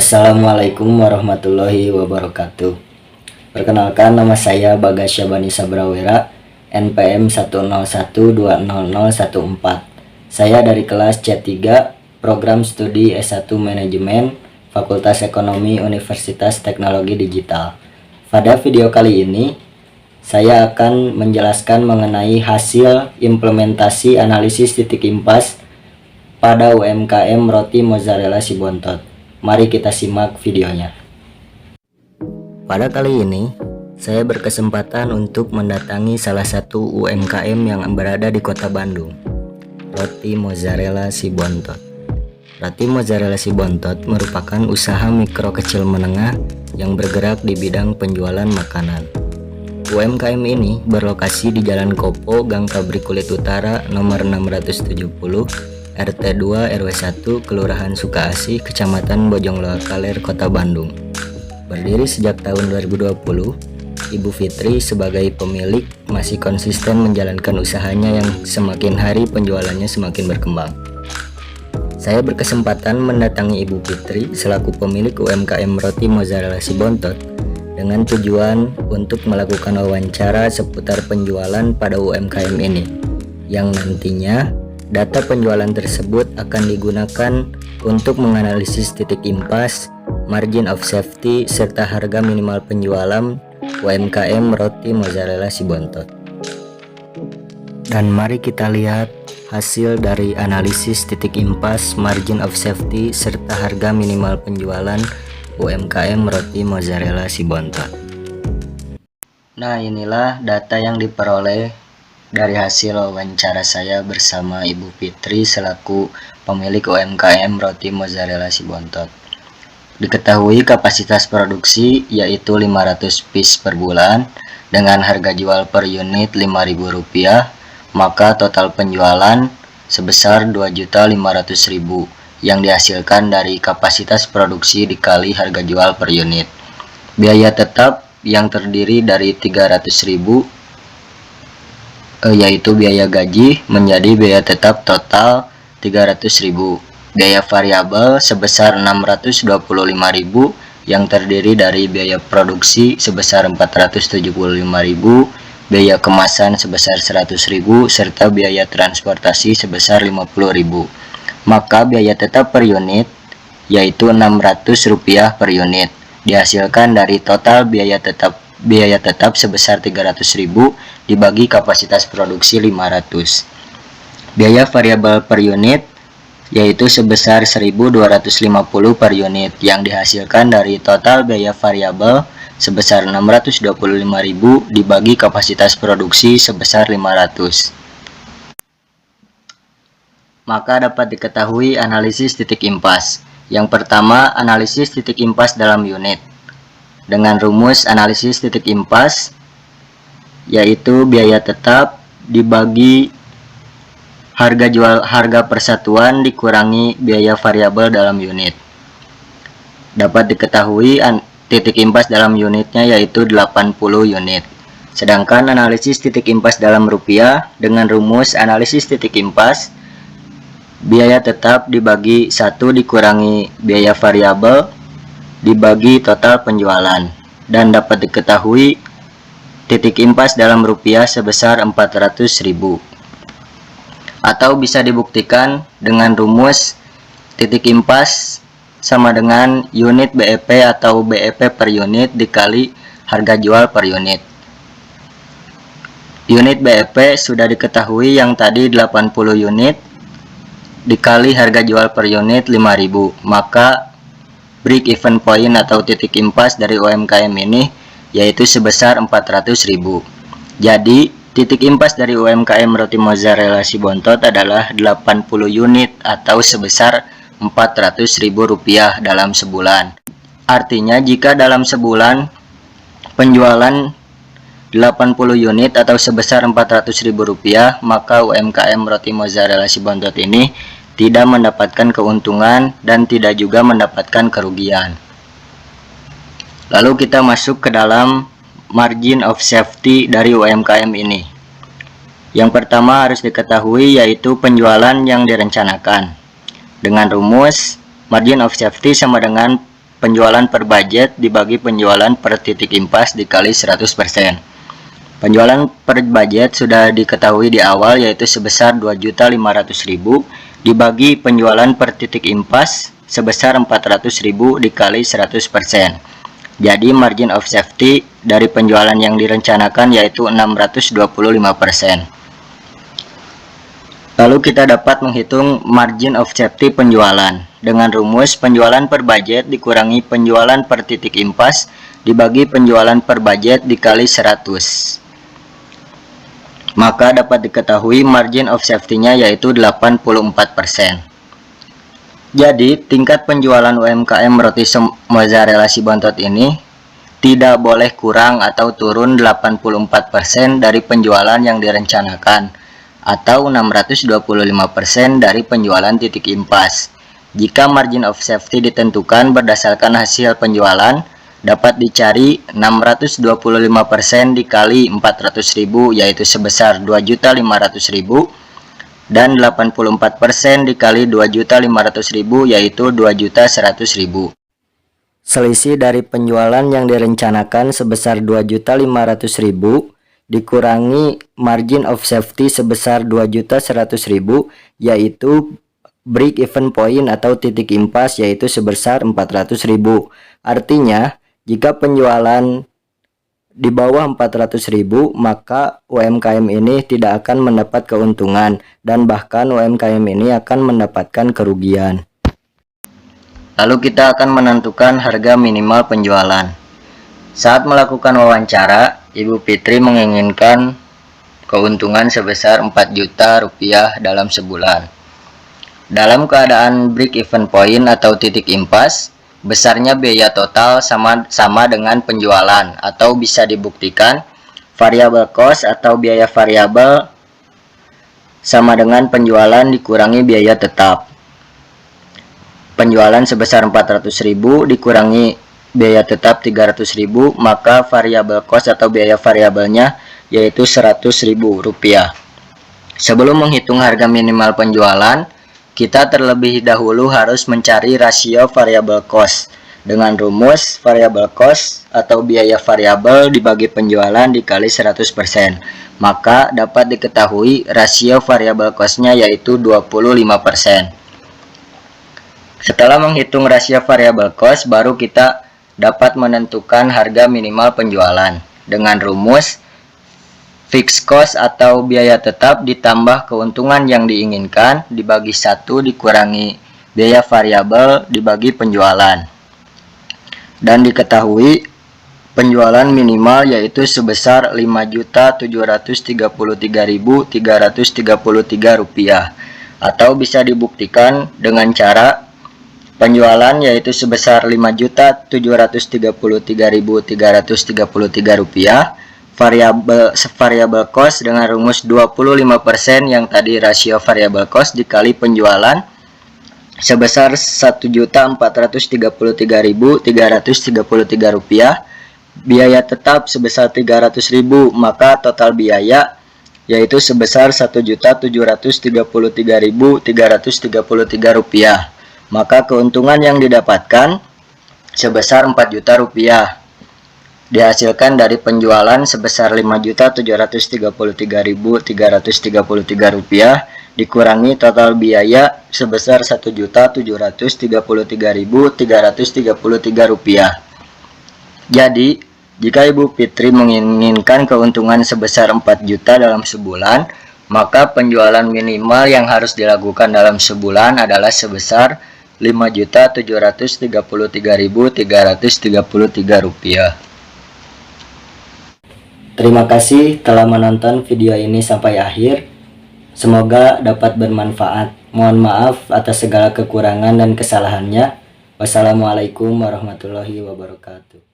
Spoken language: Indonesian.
Assalamualaikum warahmatullahi wabarakatuh. Perkenalkan, nama saya Bagas Syabani Sabrawira, NPM 101200014. Saya dari kelas C3, Program Studi S1 Manajemen, Fakultas Ekonomi Universitas Teknologi Digital. Pada video kali ini, saya akan menjelaskan mengenai hasil implementasi analisis titik impas pada UMKM Roti Mozzarella Sibontot. Mari kita simak videonya. Pada kali ini, saya berkesempatan untuk mendatangi salah satu UMKM yang berada di Kota Bandung, Roti Mozzarella Sibontot. Roti Mozzarella Sibontot merupakan usaha mikro kecil menengah yang bergerak di bidang penjualan makanan. UMKM ini berlokasi di Jalan Kopo, Gang Pabrik Kulit Utara, nomor 670, RT 2 RW 1, Kelurahan Sukaasih, Kecamatan Bojongloa Kaler, Kota Bandung. Berdiri sejak tahun 2020, Ibu Fitri sebagai pemilik masih konsisten menjalankan usahanya yang semakin hari penjualannya semakin berkembang. Saya berkesempatan mendatangi Ibu Fitri selaku pemilik UMKM Roti Mozzarella Sibontot dengan tujuan untuk melakukan wawancara seputar penjualan pada UMKM ini, yang nantinya data penjualan tersebut akan digunakan untuk menganalisis titik impas, margin of safety, serta harga minimal penjualan UMKM Roti Mozzarella Sibontot. Dan mari kita lihat hasil dari analisis titik impas, margin of safety, serta harga minimal penjualan UMKM Roti Mozzarella Sibontot. Nah, inilah data yang diperoleh dari hasil wawancara saya bersama Ibu Fitri selaku pemilik UMKM Roti Mozzarella Sibontot. Diketahui kapasitas produksi yaitu 500 piece per bulan dengan harga jual per unit Rp5.000, maka total penjualan sebesar Rp2.500.000 yang dihasilkan dari kapasitas produksi dikali harga jual per unit. Biaya tetap yang terdiri dari Rp300.000 yaitu biaya gaji menjadi biaya tetap total Rp300.000. Biaya variabel sebesar Rp625.000 yang terdiri dari biaya produksi sebesar Rp475.000, biaya kemasan sebesar Rp100.000, serta biaya transportasi sebesar Rp50.000. Maka biaya tetap per unit yaitu Rp600 per unit dihasilkan dari total biaya tetap sebesar Rp300.000 dibagi kapasitas produksi 500. Biaya variabel per unit yaitu sebesar Rp1.250 per unit yang dihasilkan dari total biaya variabel sebesar Rp625.000 dibagi kapasitas produksi sebesar 500. Maka dapat diketahui analisis titik impas. Yang pertama, analisis titik impas dalam unit. Dengan rumus analisis titik impas yaitu biaya tetap dibagi harga persatuan dikurangi biaya variabel dalam unit. Dapat diketahui titik impas dalam unitnya yaitu 80 unit. Sedangkan analisis titik impas dalam rupiah dengan rumus analisis titik impas biaya tetap dibagi 1 dikurangi biaya variabel dibagi total penjualan, dan dapat diketahui titik impas dalam rupiah sebesar Rp400.000. Atau bisa dibuktikan dengan rumus titik impas sama dengan unit BEP atau BEP per unit dikali harga jual per unit. Unit BEP sudah diketahui yang tadi 80 unit dikali harga jual per unit 5.000, maka break even point atau titik impas dari UMKM ini yaitu sebesar Rp400.000. Jadi titik impas dari UMKM Roti Mozzarella Sibontot adalah 80 unit atau sebesar Rp400.000 dalam sebulan. Artinya jika dalam sebulan penjualan 80 unit atau sebesar Rp400.000, maka UMKM Roti Mozzarella Sibontot ini tidak mendapatkan keuntungan dan tidak juga mendapatkan kerugian. Lalu kita masuk ke dalam margin of safety dari UMKM ini. Yang pertama harus diketahui yaitu penjualan yang direncanakan. Dengan rumus margin of safety sama dengan penjualan per budget dibagi penjualan per titik impas dikali 100%. Penjualan per budget sudah diketahui di awal, yaitu sebesar 2.500.000 dibagi penjualan per titik impas sebesar 400.000 dikali 100%. Jadi margin of safety dari penjualan yang direncanakan yaitu 625%. Lalu kita dapat menghitung margin of safety penjualan dengan rumus penjualan per budget dikurangi penjualan per titik impas dibagi penjualan per budget dikali 100. Maka dapat diketahui margin of safety-nya yaitu 84%. Jadi tingkat penjualan UMKM roti mozzarella Sibontot ini tidak boleh kurang atau turun 84% dari penjualan yang direncanakan, atau 625% dari penjualan titik impas. Jika margin of safety ditentukan berdasarkan hasil penjualan, dapat dicari 625% dikali 400.000 yaitu sebesar 2.500.000 dan 84% dikali 2.500.000 yaitu 2.100.000. Selisih dari penjualan yang direncanakan sebesar 2.500.000 dikurangi margin of safety sebesar 2.100.000 yaitu break even point atau titik impas yaitu sebesar 400.000. Artinya jika penjualan di bawah 400.000 maka UMKM ini tidak akan mendapat keuntungan dan bahkan UMKM ini akan mendapatkan kerugian. Lalu kita akan menentukan harga minimal penjualan. Saat melakukan wawancara, Ibu Fitri menginginkan keuntungan sebesar 4 juta rupiah dalam sebulan. Dalam keadaan break even point atau titik impas, besarnya biaya total sama dengan penjualan, atau bisa dibuktikan variable cost atau biaya variabel sama dengan penjualan dikurangi biaya tetap. Penjualan sebesar 400.000 dikurangi biaya tetap 300.000, maka variable cost atau biaya variabelnya yaitu 100.000 rupiah. Sebelum menghitung harga minimal penjualan, kita terlebih dahulu harus mencari rasio variable cost dengan rumus variable cost atau biaya variabel dibagi penjualan dikali 100%. Maka dapat diketahui rasio variable cost-nya yaitu 25%. Setelah menghitung rasio variable cost, baru kita dapat menentukan harga minimal penjualan dengan rumus fixed cost atau biaya tetap ditambah keuntungan yang diinginkan dibagi 1 dikurangi biaya variabel dibagi penjualan. Dan diketahui penjualan minimal yaitu sebesar Rp5.733.333 atau bisa dibuktikan dengan cara penjualan yaitu sebesar Rp5.733.333 variable cost dengan rumus 25% yang tadi rasio variable cost dikali penjualan sebesar Rp1.433.333 biaya tetap sebesar 300.000, maka total biaya yaitu sebesar Rp1.733.333 maka keuntungan yang didapatkan sebesar 4 juta rupiah dihasilkan dari penjualan sebesar Rp5.733.333 dikurangi total biaya sebesar Rp1.733.333. Jadi jika Ibu Fitri menginginkan keuntungan sebesar 4 juta dalam sebulan, maka penjualan minimal yang harus dilakukan dalam sebulan adalah sebesar Rp5.733.333. Terima kasih telah menonton video ini sampai akhir. Semoga dapat bermanfaat. Mohon maaf atas segala kekurangan dan kesalahannya. Wassalamualaikum warahmatullahi wabarakatuh.